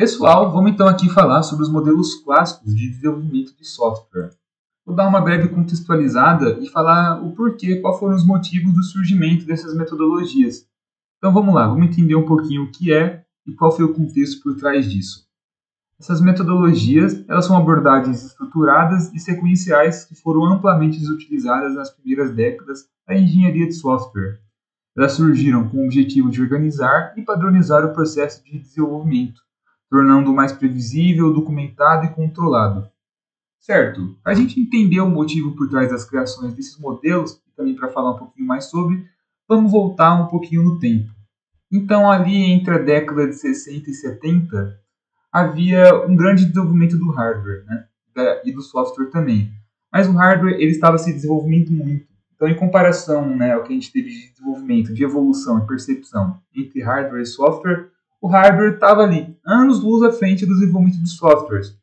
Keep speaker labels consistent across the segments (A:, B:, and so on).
A: Pessoal, vamos então aqui falar sobre os modelos clássicos de desenvolvimento de software. Vou dar uma breve contextualizada e falar o porquê, quais foram os motivos do surgimento dessas metodologias. Então vamos lá, vamos entender um pouquinho o que é e qual foi o contexto por trás disso. Essas metodologias, elas são abordagens estruturadas e sequenciais que foram amplamente utilizadas nas primeiras décadas da engenharia de software. Elas surgiram com o objetivo de organizar e padronizar o processo de desenvolvimento, tornando-o mais previsível, documentado e controlado. Certo, para a gente entender o motivo por trás das criações desses modelos, e também para falar um pouquinho mais sobre, vamos voltar um pouquinho no tempo. Então, ali entre a década de 60 e 70, havia um grande desenvolvimento do hardware, né? E do software também. Mas o hardware ele estava se desenvolvendo muito. Então, em comparação, né, ao que a gente teve de desenvolvimento, de evolução e percepção entre hardware e software, o hardware estava ali, anos-luz à frente do desenvolvimento de softwares.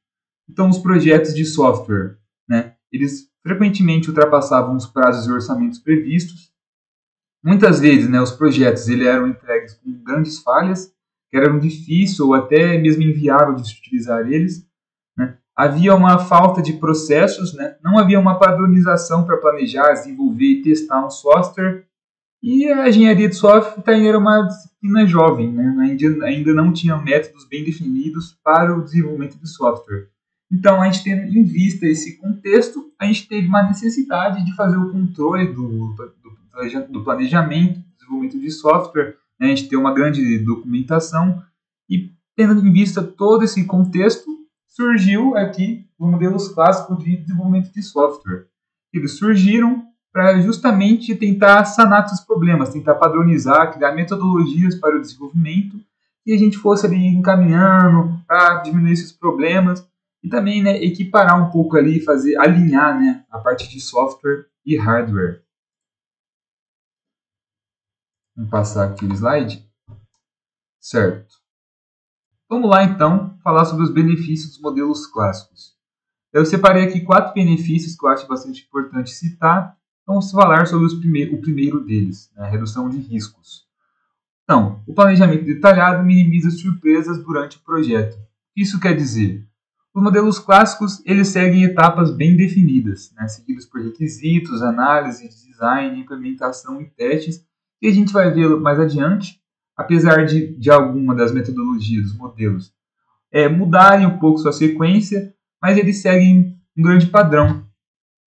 A: Então, os projetos de software, né, eles frequentemente ultrapassavam os prazos e orçamentos previstos. Muitas vezes, né, os projetos eram entregues com grandes falhas, que eram difíceis ou até mesmo inviável de se utilizar eles. Né? Havia uma falta de processos, né? Não havia uma padronização para planejar, desenvolver e testar um software. E a engenharia de software era uma disciplina jovem, né? Ainda não tinha métodos bem definidos para o desenvolvimento de software. Então, a gente tendo em vista esse contexto, a gente teve uma necessidade de fazer o controle do planejamento, do desenvolvimento de software, né? A gente ter uma grande documentação e, tendo em vista todo esse contexto, surgiu aqui os modelos clássicos de desenvolvimento de software. Eles surgiram para justamente tentar sanar esses problemas, tentar padronizar, criar metodologias para o desenvolvimento e a gente fosse ali encaminhando para diminuir esses problemas e também, né, equiparar um pouco ali, alinhar, né, a parte de software e hardware. Vamos passar aqui o slide. Certo. Vamos lá então falar sobre os benefícios dos modelos clássicos. Eu separei aqui 4 benefícios que eu acho bastante importante citar. Vamos falar sobre o primeiro deles, né, a redução de riscos. Então, o planejamento detalhado minimiza surpresas durante o projeto. Isso quer dizer, os modelos clássicos eles seguem etapas bem definidas, né, seguidos por requisitos, análise, design, implementação e testes, que a gente vai ver mais adiante, apesar de alguma das metodologias, dos modelos, mudarem um pouco sua sequência, mas eles seguem um grande padrão.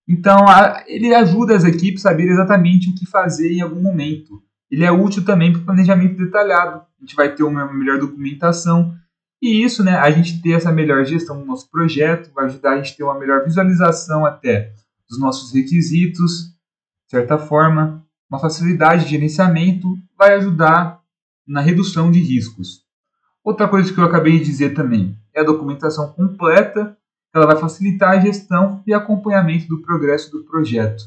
A: Então, ele ajuda as equipes a saber exatamente o que fazer em algum momento. Ele é útil também para o planejamento detalhado. A gente vai ter uma melhor documentação. E isso, né, a gente ter essa melhor gestão do nosso projeto, vai ajudar a gente a ter uma melhor visualização até dos nossos requisitos, de certa forma. Uma facilidade de gerenciamento vai ajudar na redução de riscos. Outra coisa que eu acabei de dizer também é a documentação completa. Ela vai facilitar a gestão e acompanhamento do progresso do projeto.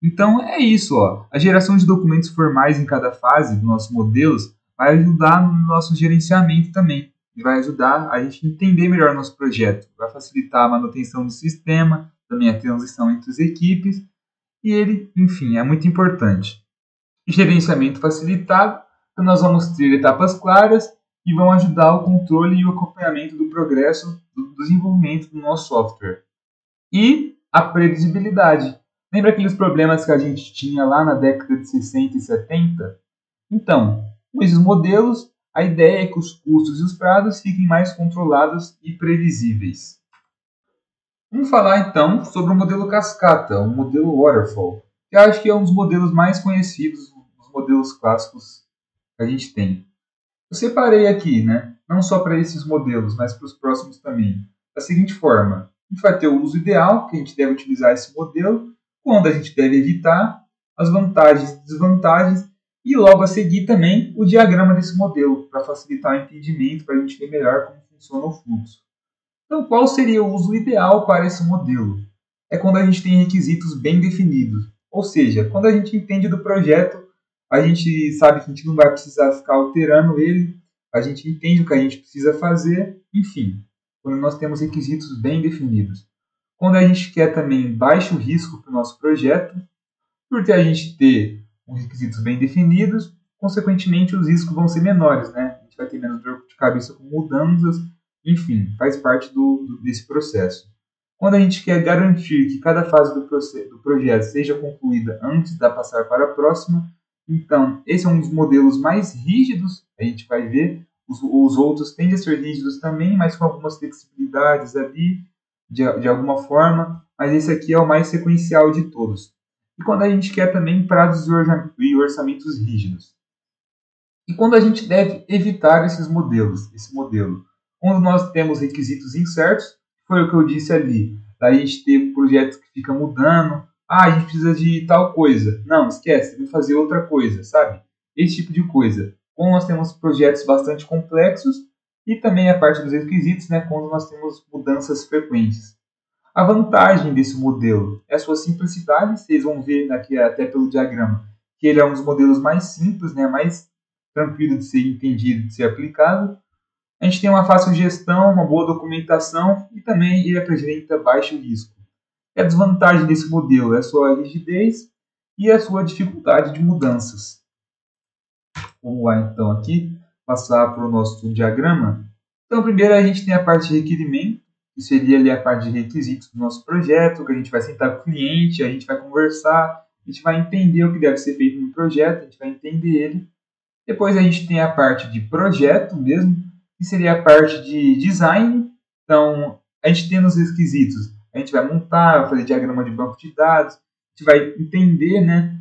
A: Então é isso, ó. A geração de documentos formais em cada fase dos nossos modelos vai ajudar no nosso gerenciamento também. E vai ajudar a gente entender melhor o nosso projeto. Vai facilitar a manutenção do sistema, também a transição entre as equipes. E ele, enfim, é muito importante. Gerenciamento facilitado, então nós vamos ter etapas claras que vão ajudar o controle e o acompanhamento do progresso do desenvolvimento do nosso software. E a previsibilidade. Lembra aqueles problemas que a gente tinha lá na década de 60 e 70? Então, com esses modelos, a ideia é que os custos e os prazos fiquem mais controlados e previsíveis. Vamos falar então sobre o modelo cascata, o modelo waterfall, que eu acho que é um dos modelos mais conhecidos dos modelos clássicos que a gente tem. Eu separei aqui, né, não só para esses modelos, mas para os próximos também, da seguinte forma. A gente vai ter o uso ideal, que a gente deve utilizar esse modelo, quando a gente deve evitar, as vantagens e desvantagens, e logo a seguir também o diagrama desse modelo, para facilitar o entendimento, para a gente ver melhor como funciona o fluxo. Então, qual seria o uso ideal para esse modelo? É quando a gente tem requisitos bem definidos, ou seja, quando a gente entende do projeto, a gente sabe que a gente não vai precisar ficar alterando ele, a gente entende o que a gente precisa fazer, enfim, quando nós temos requisitos bem definidos. Quando a gente quer também baixo risco para o nosso projeto, porque a gente ter os requisitos bem definidos, consequentemente os riscos vão ser menores, né? A gente vai ter menos dor de cabeça com mudanças enfim, faz parte desse processo. Quando a gente quer garantir que cada fase do projeto seja concluída antes da passar para a próxima, então esse é um dos modelos mais rígidos, a gente vai ver. Os outros tendem a ser rígidos também, mas com algumas flexibilidades ali, de alguma forma, mas esse aqui é o mais sequencial de todos. E quando a gente quer também prazos e orçamentos rígidos. E quando a gente deve evitar esse modelo? Quando nós temos requisitos incertos, foi o que eu disse ali, a gente ter projetos que ficam mudando, a gente precisa de tal coisa, não, esquece, vamos fazer outra coisa, sabe? Esse tipo de coisa. Quando nós temos projetos bastante complexos e também a parte dos requisitos, né, quando nós temos mudanças frequentes. A vantagem desse modelo é a sua simplicidade, vocês vão ver aqui até pelo diagrama, que ele é um dos modelos mais simples, né, mais tranquilo de ser entendido, de ser aplicado. A gente tem uma fácil gestão, uma boa documentação e também ele apresenta baixo risco. A desvantagem desse modelo é a sua rigidez e a sua dificuldade de mudanças. Vamos lá então aqui, passar para o nosso diagrama. Então primeiro a gente tem a parte de requerimento, que seria ali a parte de requisitos do nosso projeto, que a gente vai sentar com o cliente, a gente vai conversar, a gente vai entender o que deve ser feito no projeto, a gente vai entender ele. Depois a gente tem a parte de projeto mesmo, que seria a parte de design. Então, a gente tem os requisitos, a gente vai montar, vai fazer diagrama de banco de dados, a gente vai entender, né?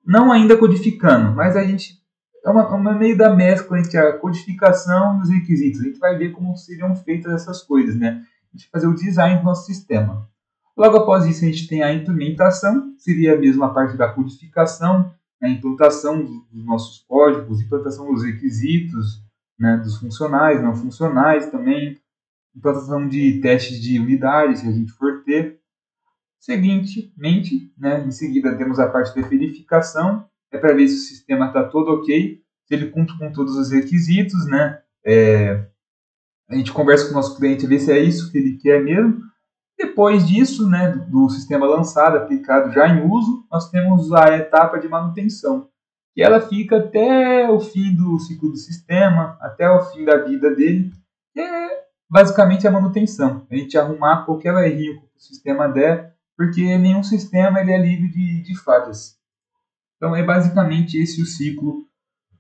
A: Não ainda codificando, mas a gente é uma meio da mescla entre a codificação e os requisitos. A gente vai ver como seriam feitas essas coisas, né? A gente vai fazer o design do nosso sistema. Logo após isso, a gente tem a implementação, seria mesmo a parte da codificação, a implantação dos nossos códigos, implantação dos requisitos, né, dos funcionais, não funcionais também, implantação de testes de unidades, se a gente for ter. Seguintemente, né, em seguida temos a parte da verificação, é para ver se o sistema está todo ok, se ele cumpre com todos os requisitos, né, a gente conversa com o nosso cliente, ver se é isso que ele quer mesmo. Depois disso, né, do sistema lançado, aplicado já em uso, nós temos a etapa de manutenção, que ela fica até o fim do ciclo do sistema, até o fim da vida dele, que é basicamente a manutenção. A gente arrumar qualquer erro que o sistema der, porque nenhum sistema ele é livre de falhas. Então é basicamente esse o ciclo,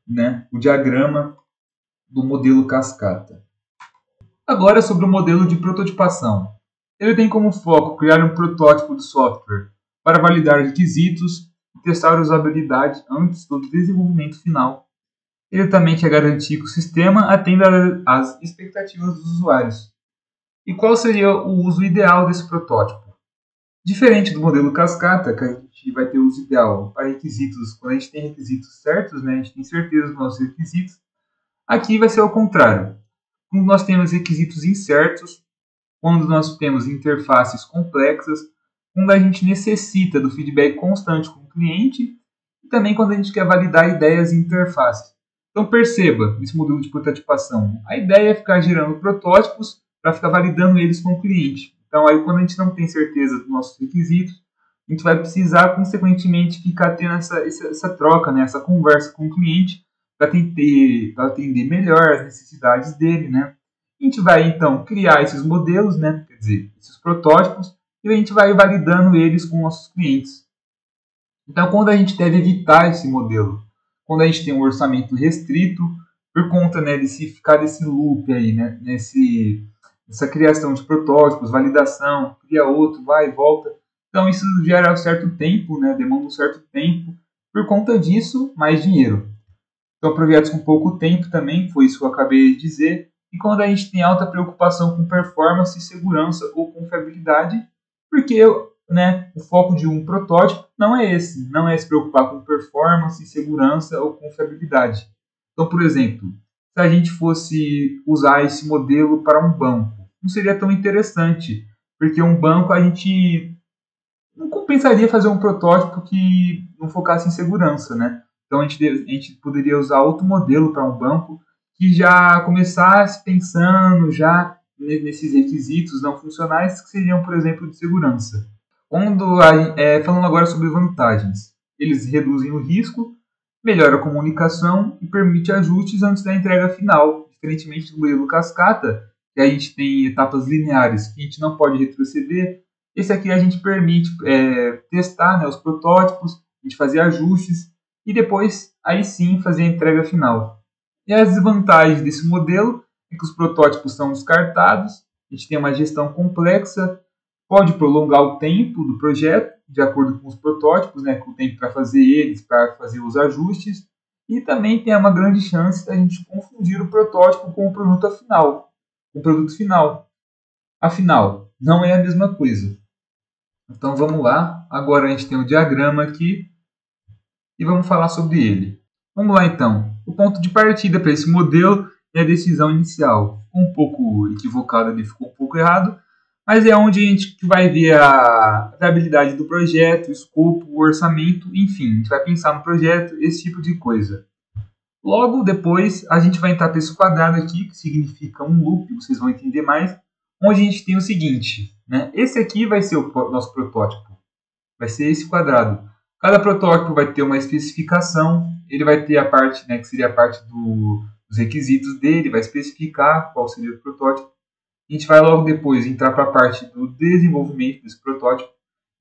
A: né, o diagrama do modelo cascata. Agora sobre o modelo de prototipação. Ele tem como foco criar um protótipo de software para validar requisitos e testar a usabilidade antes do desenvolvimento final. Ele também quer garantir que o sistema atenda às expectativas dos usuários. E qual seria o uso ideal desse protótipo? Diferente do modelo cascata, que a gente vai ter uso ideal para requisitos, quando a gente tem requisitos certos, né, a gente tem certeza dos nossos requisitos, aqui vai ser ao contrário. Quando nós temos requisitos incertos, quando nós temos interfaces complexas, quando a gente necessita do feedback constante com o cliente e também quando a gente quer validar ideias e interfaces. Então perceba, nesse modelo de prototipação, a ideia é ficar gerando protótipos para ficar validando eles com o cliente. Então aí quando a gente não tem certeza dos nossos requisitos, a gente vai precisar consequentemente ficar tendo essa troca, né, essa conversa com o cliente para atender melhor as necessidades dele, né? A gente vai, então, criar esses modelos, né? Quer dizer, esses protótipos, e a gente vai validando eles com nossos clientes. Então, quando a gente deve evitar esse modelo? Quando a gente tem um orçamento restrito, por conta, né, de se ficar desse loop aí, né? Nessa criação de protótipos, validação, cria outro, vai e volta. Então, isso gera um certo tempo, né? Demanda um certo tempo. Por conta disso, mais dinheiro. Então, projetos com pouco tempo também, foi isso que eu acabei de dizer. E quando a gente tem alta preocupação com performance, segurança ou confiabilidade, porque, né, o foco de um protótipo não é esse, não é se preocupar com performance, segurança ou confiabilidade. Então, por exemplo, se a gente fosse usar esse modelo para um banco, não seria tão interessante, porque um banco a gente não compensaria fazer um protótipo que não focasse em segurança, né? Então a gente poderia usar outro modelo para um banco que já começasse pensando já nesses requisitos não funcionais que seriam, por exemplo, de segurança. Falando agora sobre vantagens, eles reduzem o risco, melhora a comunicação e permite ajustes antes da entrega final, diferentemente do modelo cascata, que a gente tem etapas lineares, que a gente não pode retroceder. Esse aqui a gente permite testar, né, os protótipos, a gente fazer ajustes e depois, aí sim, fazer a entrega final. E as desvantagens desse modelo é que os protótipos são descartados, a gente tem uma gestão complexa, pode prolongar o tempo do projeto, de acordo com os protótipos, né, com o tempo para fazer eles, para fazer os ajustes, e também tem uma grande chance da gente confundir o protótipo com o produto final. Afinal, não é a mesma coisa. Então vamos lá, agora a gente tem o diagrama aqui e vamos falar sobre ele. Vamos lá então, o ponto de partida para esse modelo é a decisão inicial. Ficou um pouco equivocado ali, ficou um pouco errado, mas é onde a gente vai ver a viabilidade do projeto, o escopo, o orçamento, enfim, a gente vai pensar no projeto, esse tipo de coisa. Logo depois, a gente vai entrar para esse quadrado aqui, que significa um loop, vocês vão entender mais, onde a gente tem o seguinte, né? Esse aqui vai ser o nosso protótipo, vai ser esse quadrado. Cada protótipo vai ter uma especificação, ele vai ter a parte, né, que seria a parte dos requisitos dele, vai especificar qual seria o protótipo. A gente vai logo depois entrar para a parte do desenvolvimento desse protótipo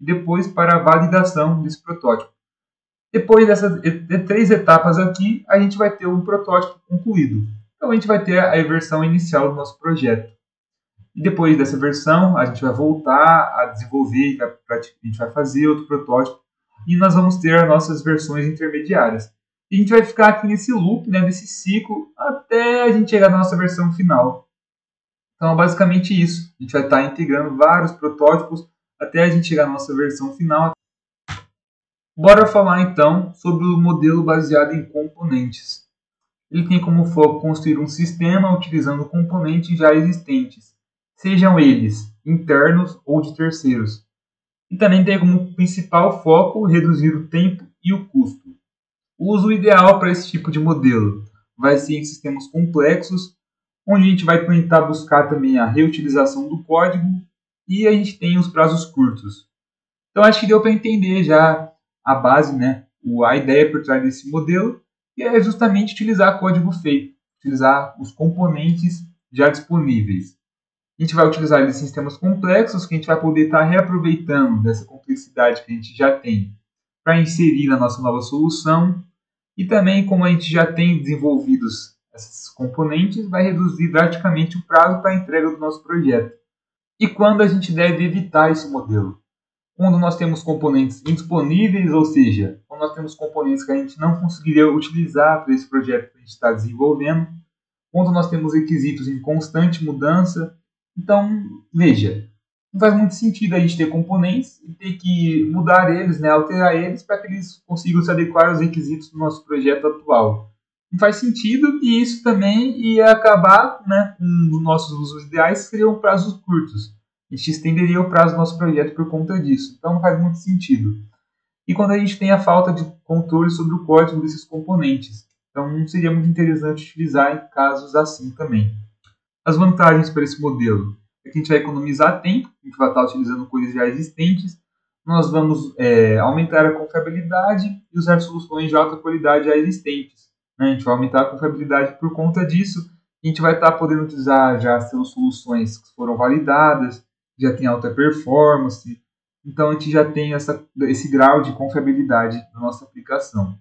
A: e depois para a validação desse protótipo. Depois dessas 3 etapas aqui, a gente vai ter um protótipo concluído. Então a gente vai ter a versão inicial do nosso projeto. E depois dessa versão, a gente vai voltar a desenvolver, a gente vai fazer outro protótipo e nós vamos ter as nossas versões intermediárias. E a gente vai ficar aqui nesse loop, né, nesse ciclo, até a gente chegar na nossa versão final. Então é basicamente isso. A gente vai estar integrando vários protótipos até a gente chegar na nossa versão final. Bora falar então sobre o modelo baseado em componentes. Ele tem como foco construir um sistema utilizando componentes já existentes, sejam eles internos ou de terceiros. E também tem como principal foco reduzir o tempo e o custo. O uso ideal para esse tipo de modelo vai ser em sistemas complexos, onde a gente vai tentar buscar também a reutilização do código e a gente tem os prazos curtos. Então acho que deu para entender já a base, né, a ideia por trás desse modelo, que é justamente utilizar código feito, utilizar os componentes já disponíveis. A gente vai utilizar eles em sistemas complexos que a gente vai poder estar reaproveitando dessa complexidade que a gente já tem para inserir na nossa nova solução. E também, como a gente já tem desenvolvidos esses componentes, vai reduzir drasticamente o prazo para a entrega do nosso projeto. E quando a gente deve evitar esse modelo? Quando nós temos componentes indisponíveis, ou seja, quando nós temos componentes que a gente não conseguiria utilizar para esse projeto que a gente está desenvolvendo, quando nós temos requisitos em constante mudança. Então, veja, não faz muito sentido a gente ter componentes e ter que mudar eles, né, alterar eles para que eles consigam se adequar aos requisitos do nosso projeto atual. Não faz sentido e isso também ia acabar, né, com os nossos usos ideais, que seriam prazos curtos. A gente estenderia o prazo do nosso projeto por conta disso. Então não faz muito sentido. E quando a gente tem a falta de controle sobre o código desses componentes. Então não seria muito interessante utilizar em casos assim também. As vantagens para esse modelo é que a gente vai economizar tempo, a gente vai estar utilizando coisas já existentes, nós vamos aumentar a confiabilidade e usar soluções de alta qualidade já existentes. Né? A gente vai aumentar a confiabilidade por conta disso, a gente vai estar podendo utilizar já soluções que foram validadas, já tem alta performance, então a gente já tem esse grau de confiabilidade na nossa aplicação.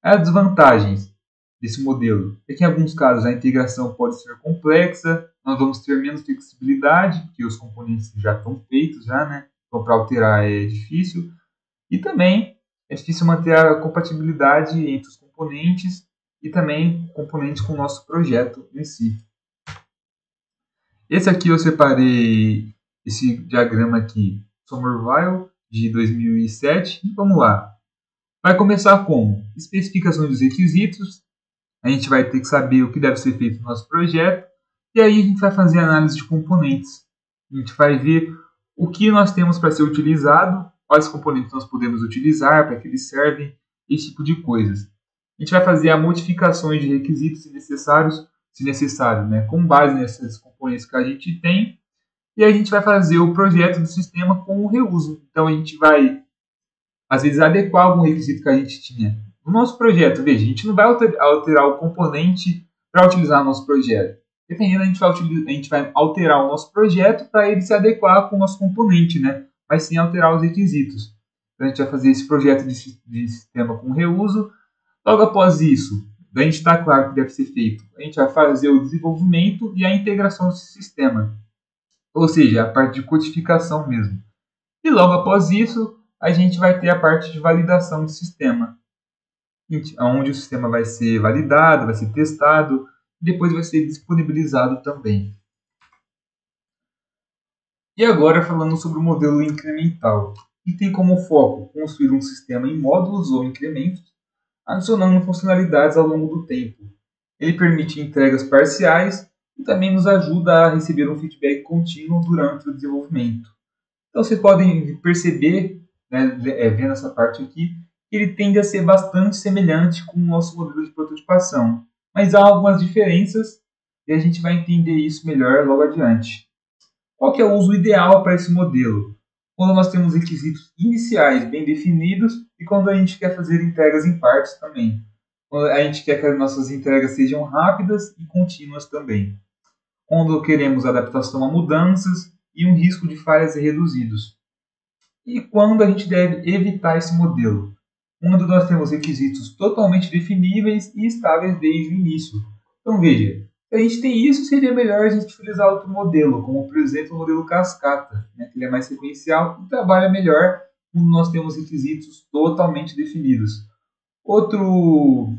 A: As desvantagens desse modelo é que em alguns casos a integração pode ser complexa, nós vamos ter menos flexibilidade, porque os componentes já estão feitos, né? Então para alterar é difícil. E também é difícil manter a compatibilidade entre os componentes e também componentes com o nosso projeto em si. Esse aqui eu separei esse diagrama aqui, Somerville, de 2007. E vamos lá. Vai começar com especificações dos requisitos. A gente vai ter que saber o que deve ser feito no nosso projeto. E aí a gente vai fazer análise de componentes. A gente vai ver o que nós temos para ser utilizado, quais componentes nós podemos utilizar, para que eles servem, esse tipo de coisas. A gente vai fazer as modificações de requisitos se necessário, né, com base nesses componentes que a gente tem. E a gente vai fazer o projeto do sistema com o reuso. Então a gente vai, às vezes, adequar algum requisito que a gente tinha. No nosso projeto, veja, a gente não vai alterar o componente para utilizar no nosso projeto. Dependendo, a gente vai alterar o nosso projeto para ele se adequar com o nosso componente, né? Mas sem alterar os requisitos. Então, a gente vai fazer esse projeto de sistema com reuso. Logo após isso, a gente está claro que deve ser feito. A gente vai fazer o desenvolvimento e a integração desse sistema. Ou seja, a parte de codificação mesmo. E logo após isso, a gente vai ter a parte de validação do sistema, onde o sistema vai ser validado, vai ser testado, e depois vai ser disponibilizado também. E agora falando sobre o modelo incremental, que tem como foco construir um sistema em módulos ou incrementos, adicionando funcionalidades ao longo do tempo. Ele permite entregas parciais e também nos ajuda a receber um feedback contínuo durante o desenvolvimento. Então vocês podem perceber, né, vendo essa parte aqui, que ele tende a ser bastante semelhante com o nosso modelo de prototipação. Mas há algumas diferenças e a gente vai entender isso melhor logo adiante. Qual que é o uso ideal para esse modelo? Quando nós temos requisitos iniciais bem definidos e quando a gente quer fazer entregas em partes também. Quando a gente quer que as nossas entregas sejam rápidas e contínuas também. Quando queremos adaptação a mudanças e um risco de falhas reduzidos. E quando a gente deve evitar esse modelo? Quando nós temos requisitos totalmente definíveis e estáveis desde o início. Então veja, se a gente tem isso, seria melhor a gente utilizar outro modelo, como por exemplo o modelo cascata, né, que ele é mais sequencial e trabalha melhor quando nós temos requisitos totalmente definidos. Outro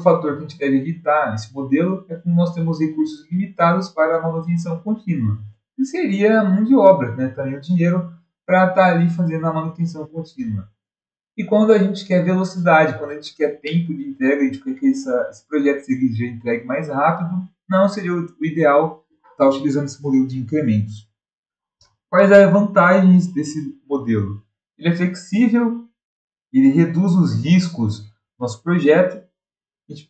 A: fator que a gente deve evitar nesse modelo é quando nós temos recursos limitados para a manutenção contínua. Que seria a mão de obra, né, também o dinheiro para estar ali fazendo a manutenção contínua. E quando a gente quer velocidade, quando a gente quer tempo de entrega, a gente quer que esse projeto seja entregue mais rápido, não seria o ideal estar utilizando esse modelo de incrementos. Quais as vantagens desse modelo? Ele é flexível, ele reduz os riscos do nosso projeto,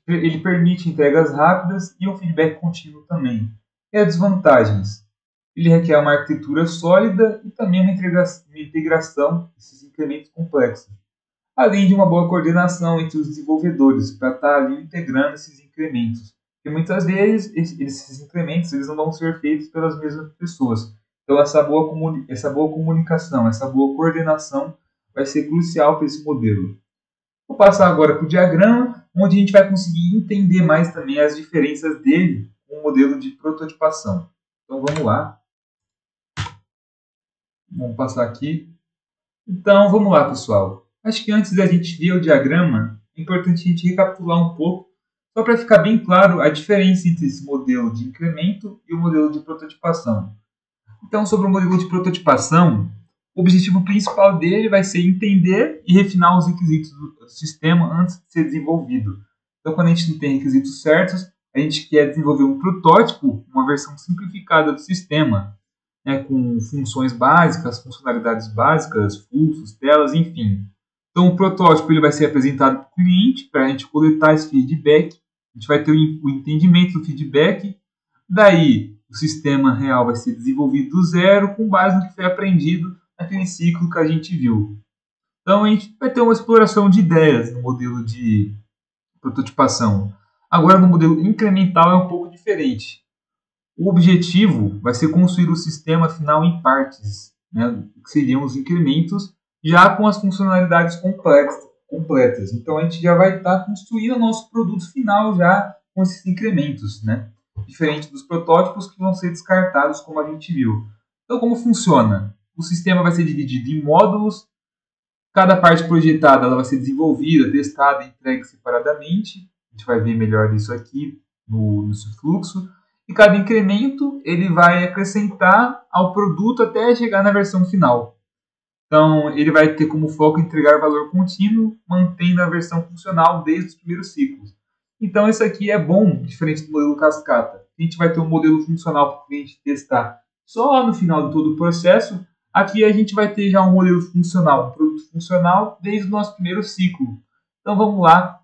A: ele permite entregas rápidas e um feedback contínuo também. E as desvantagens? Ele requer uma arquitetura sólida e também uma integração desses incrementos complexos, além de uma boa coordenação entre os desenvolvedores para estar ali integrando esses incrementos. Porque muitas vezes esses incrementos eles não vão ser feitos pelas mesmas pessoas. Então essa boa comunicação, essa boa coordenação vai ser crucial para esse modelo. Vou passar agora para o diagrama, onde a gente vai conseguir entender mais também as diferenças dele com o modelo de prototipação. Então vamos lá. Vamos passar aqui. Então vamos lá, pessoal. Acho que antes da gente ver o diagrama, é importante a gente recapitular um pouco, só para ficar bem claro a diferença entre esse modelo de incremento e o modelo de prototipação. Então, sobre o modelo de prototipação, o objetivo principal dele vai ser entender e refinar os requisitos do sistema antes de ser desenvolvido. Então, quando a gente não tem requisitos certos, a gente quer desenvolver um protótipo, uma versão simplificada do sistema, né, com funções básicas, funcionalidades básicas, fluxos, telas, enfim. Então, o protótipo ele vai ser apresentado para o cliente, para a gente coletar esse feedback. A gente vai ter o entendimento do feedback. Daí, o sistema real vai ser desenvolvido do zero, com base no que foi aprendido naquele ciclo que a gente viu. Então, a gente vai ter uma exploração de ideias no modelo de prototipação. Agora, no modelo incremental é um pouco diferente. O objetivo vai ser construir o sistema final em partes, né, que seriam os incrementos, já com as funcionalidades completas. Então, a gente já vai estar construindo o nosso produto final já com esses incrementos, né? Diferente dos protótipos que vão ser descartados, como a gente viu. Então, como funciona? O sistema vai ser dividido em módulos. Cada parte projetada ela vai ser desenvolvida, testada e entregue separadamente. A gente vai ver melhor isso aqui no fluxo. E cada incremento ele vai acrescentar ao produto até chegar na versão final. Então, ele vai ter como foco entregar valor contínuo, mantendo a versão funcional desde os primeiros ciclos. Então, isso aqui é bom, diferente do modelo cascata. A gente vai ter um modelo funcional para o cliente testar só no final de todo o processo. Aqui a gente vai ter já um modelo funcional, um produto funcional desde o nosso primeiro ciclo. Então, vamos lá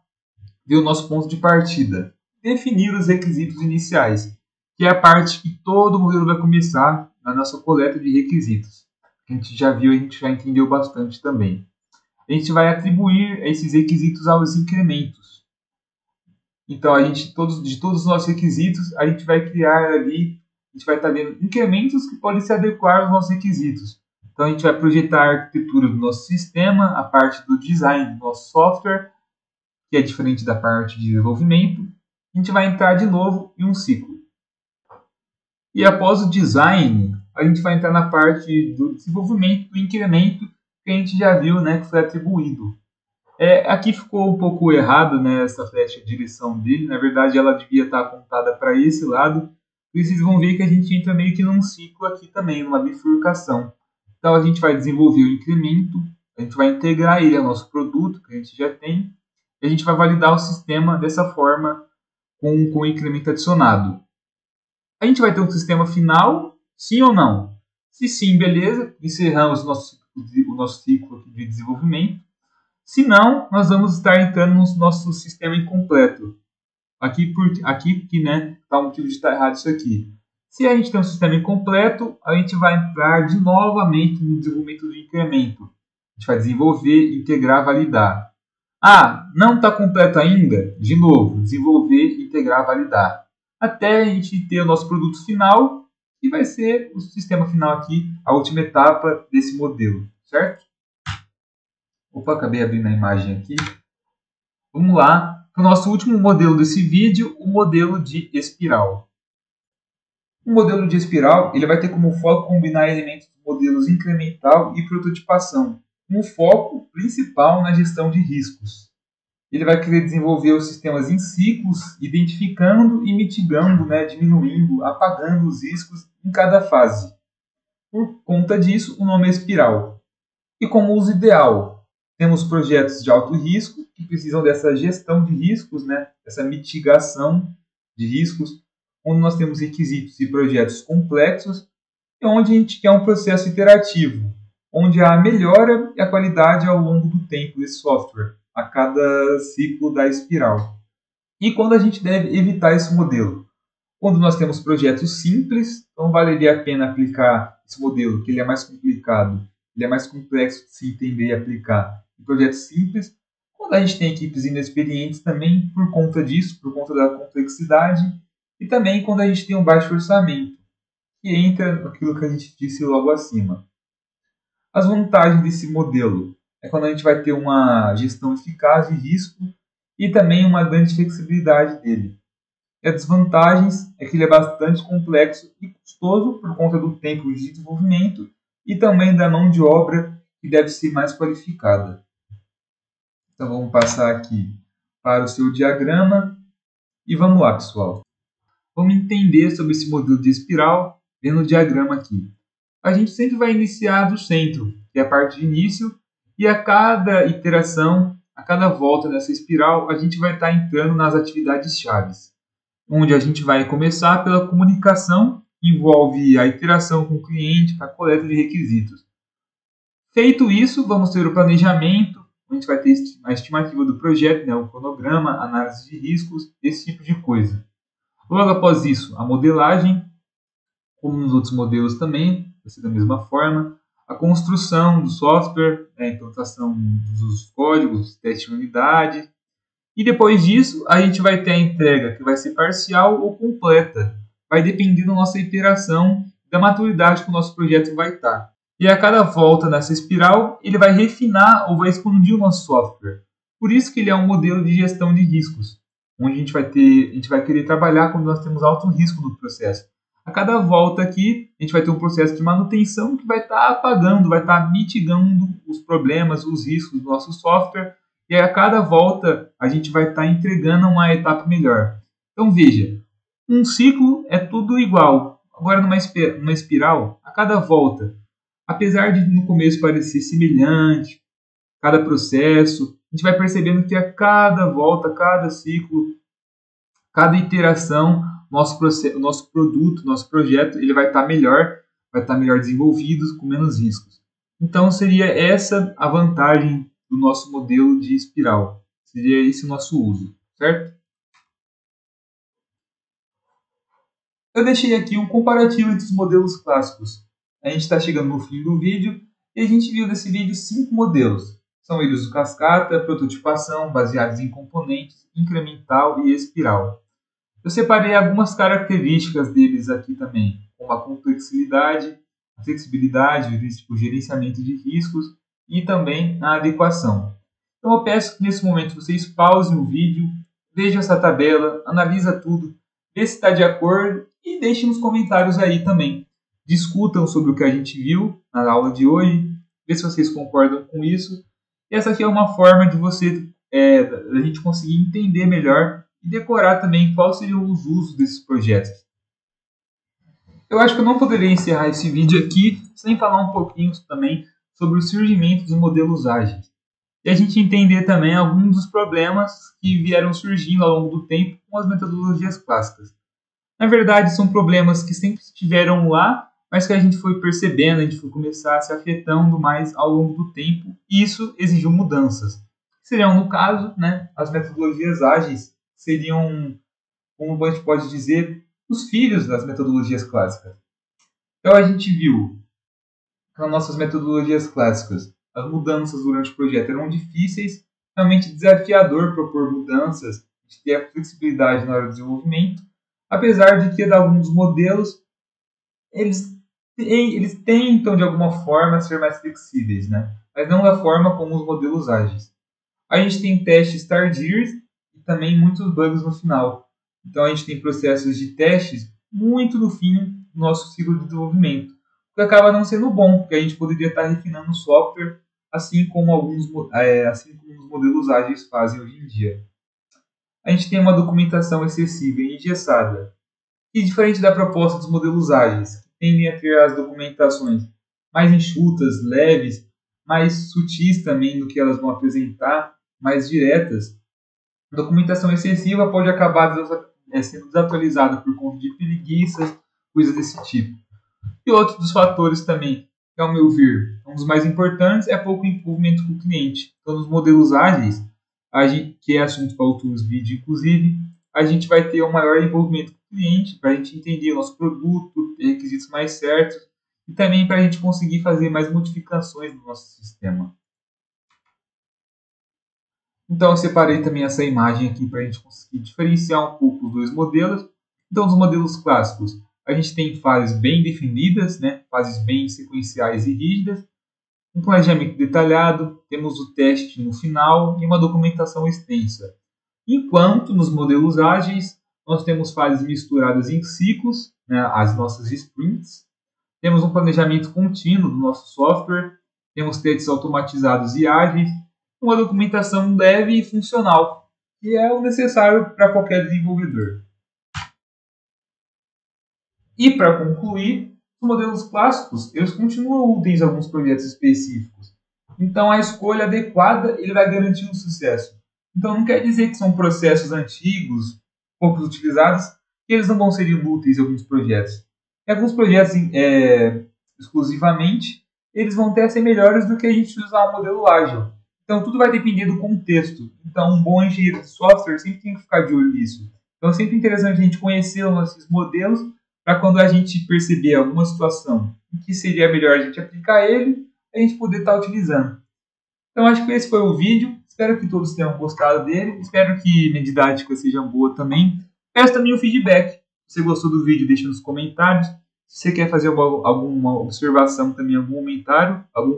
A: ver o nosso ponto de partida. Definir os requisitos iniciais, que é a parte que todo modelo vai começar na nossa coleta de requisitos. A gente já viu, a gente já entendeu bastante também. A gente vai atribuir esses requisitos aos incrementos. Então, de todos os nossos requisitos, a gente vai criar ali, a gente vai estar vendo incrementos que podem se adequar aos nossos requisitos. Então, a gente vai projetar a arquitetura do nosso sistema, a parte do design do nosso software, que é diferente da parte de desenvolvimento. A gente vai entrar de novo em um ciclo. E após o design, a gente vai entrar na parte do desenvolvimento, do incremento, que a gente já viu, né, que foi atribuído. Aqui ficou um pouco errado, né, essa flecha de direção dele. Na verdade, ela devia estar apontada para esse lado. E vocês vão ver que a gente entra meio que num ciclo aqui também, numa bifurcação. Então, a gente vai desenvolver o incremento, a gente vai integrar ele ao nosso produto, que a gente já tem, e a gente vai validar o sistema dessa forma, com o incremento adicionado. A gente vai ter um sistema final, sim ou não? Se sim, beleza, encerramos o nosso ciclo de desenvolvimento. Se não, nós vamos estar entrando no nosso sistema incompleto. Aqui que, né, está o motivo de estar errado isso aqui. Se a gente tem um sistema incompleto, a gente vai entrar novamente no desenvolvimento do incremento. A gente vai desenvolver, integrar, validar. Ah, não está completo ainda? De novo, desenvolver, integrar, validar. Até a gente ter o nosso produto final, que vai ser o sistema final aqui, a última etapa desse modelo, certo? Opa, acabei abrindo a imagem aqui. Vamos lá para o nosso último modelo desse vídeo, o modelo de espiral. O modelo de espiral ele vai ter como foco combinar elementos dos modelos incremental e prototipação, com foco principal na gestão de riscos. Ele vai querer desenvolver os sistemas em ciclos, identificando e mitigando, né, diminuindo, apagando os riscos em cada fase. Por conta disso, o nome é espiral. E como uso ideal, temos projetos de alto risco, que precisam dessa gestão de riscos, né, essa mitigação de riscos, onde nós temos requisitos e projetos complexos, e onde a gente quer um processo iterativo, onde há a melhora e a qualidade ao longo do tempo desse software, a cada ciclo da espiral. E quando a gente deve evitar esse modelo? Quando nós temos projetos simples, então valeria a pena aplicar esse modelo, que ele é mais complicado, ele é mais complexo de se entender e aplicar em projetos simples. Quando a gente tem equipes inexperientes também, por conta disso, por conta da complexidade, e também quando a gente tem um baixo orçamento, que entra naquilo que a gente disse logo acima. As vantagens desse modelo é quando a gente vai ter uma gestão eficaz de risco e também uma grande flexibilidade dele. E as desvantagens é que ele é bastante complexo e custoso por conta do tempo de desenvolvimento e também da mão de obra que deve ser mais qualificada. Então vamos passar aqui para o seu diagrama e vamos lá, pessoal. Vamos entender sobre esse modelo de espiral vendo o diagrama aqui. A gente sempre vai iniciar do centro, que é a parte de início, e a cada iteração, a cada volta dessa espiral, a gente vai estar entrando nas atividades chaves, onde a gente vai começar pela comunicação, que envolve a interação com o cliente para a coleta de requisitos. Feito isso, vamos ter o planejamento, onde a gente vai ter a estimativa do projeto, né, o cronograma, análise de riscos, esse tipo de coisa. Logo após isso, a modelagem, como nos outros modelos também, vai ser da mesma forma. A construção do software, a implantação dos códigos, teste de unidade. E depois disso, a gente vai ter a entrega, que vai ser parcial ou completa. Vai depender da nossa iteração, da maturidade que o nosso projeto vai estar. E a cada volta nessa espiral, ele vai refinar ou vai expandir o nosso software. Por isso que ele é um modelo de gestão de riscos, onde a gente vai querer trabalhar quando nós temos alto risco no processo. A cada volta aqui, a gente vai ter um processo de manutenção que vai estar apagando, vai estar mitigando os problemas, os riscos do nosso software. E a cada volta, a gente vai estar entregando uma etapa melhor. Então, veja, um ciclo é tudo igual. Agora, numa espiral, a cada volta, apesar de no começo parecer semelhante, cada processo, a gente vai percebendo que a cada volta, cada ciclo, cada iteração, nosso produto, nosso projeto, ele vai estar melhor desenvolvido, com menos riscos. Então, seria essa a vantagem do nosso modelo de espiral. Seria esse o nosso uso, certo? Eu deixei aqui um comparativo entre os modelos clássicos. A gente está chegando no fim do vídeo e a gente viu nesse vídeo 5 modelos. São eles o cascata, prototipação, baseados em componentes, incremental e espiral. Eu separei algumas características deles aqui também, como a complexidade, a flexibilidade, o gerenciamento de riscos e também a adequação. Então eu peço que nesse momento vocês pausem o vídeo, vejam essa tabela, analisa tudo, vê se está de acordo e deixem nos comentários aí também. Discutam sobre o que a gente viu na aula de hoje, vê se vocês concordam com isso. E essa aqui é uma forma de a gente conseguir entender melhor e decorar também quais seriam os usos desses projetos. Eu acho que eu não poderia encerrar esse vídeo aqui sem falar um pouquinho também sobre o surgimento dos modelos ágeis. E a gente entender também alguns dos problemas que vieram surgindo ao longo do tempo com as metodologias clássicas. Na verdade, são problemas que sempre estiveram lá, mas que a gente foi percebendo, a gente foi começar a se afetando mais ao longo do tempo, e isso exigiu mudanças. Seriam, no caso, as metodologias ágeis seriam, como a gente pode dizer, os filhos das metodologias clássicas. Então a gente viu que nas nossas metodologias clássicas as mudanças durante o projeto eram difíceis, realmente desafiador propor mudanças, de ter a flexibilidade na hora do desenvolvimento, apesar de que alguns modelos eles tentam de alguma forma ser mais flexíveis, mas não da forma como os modelos ágeis. A gente tem testes tardios e também muitos bugs no final. Então a gente tem processos de testes muito no fim do nosso ciclo de desenvolvimento, o que acaba não sendo bom, porque a gente poderia estar refinando o software, assim como os modelos ágeis fazem hoje em dia. A gente tem uma documentação excessiva e engessada, e diferente da proposta dos modelos ágeis, que tendem a ter as documentações mais enxutas, leves, mais sutis também do que elas vão apresentar, mais diretas, a documentação excessiva pode acabar sendo desatualizada por conta de preguiças, coisas desse tipo. E outro dos fatores também, que ao meu ver, um dos mais importantes, é pouco envolvimento com o cliente. Então, nos modelos ágeis, que é assunto para outros vídeos, inclusive, a gente vai ter um maior envolvimento com o cliente, para a gente entender o nosso produto, ter requisitos mais certos, e também para a gente conseguir fazer mais modificações no nosso sistema. Então eu separei também essa imagem aqui para a gente conseguir diferenciar um pouco os dois modelos. Então os modelos clássicos, a gente tem fases bem definidas, fases bem sequenciais e rígidas, um planejamento detalhado, temos o teste no final e uma documentação extensa. Enquanto nos modelos ágeis, nós temos fases misturadas em ciclos, as nossas sprints, temos um planejamento contínuo do nosso software, temos testes automatizados e ágeis, uma documentação leve e funcional, que é o necessário para qualquer desenvolvedor. E para concluir, os modelos clássicos eles continuam úteis em alguns projetos específicos. Então a escolha adequada ele vai garantir um sucesso. Então não quer dizer que são processos antigos, poucos utilizados, que eles não vão ser inúteis em alguns projetos. Em alguns projetos exclusivamente, eles vão até ser melhores do que a gente usar um modelo ágil. Então, tudo vai depender do contexto. Então, um bom engenheiro de software sempre tem que ficar de olho nisso. Então, é sempre interessante a gente conhecer os nossos modelos para quando a gente perceber alguma situação em que seria melhor a gente aplicar ele, a gente poder estar utilizando. Então, acho que esse foi o vídeo. Espero que todos tenham gostado dele. Espero que minha didática seja boa também. Peço também o feedback. Se você gostou do vídeo, deixa nos comentários. Se você quer fazer alguma observação também, algum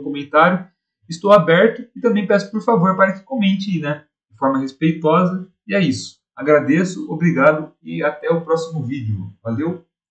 A: comentário, estou aberto e também peço, por favor, para que comente de forma respeitosa. E é isso. Agradeço, obrigado e até o próximo vídeo. Valeu!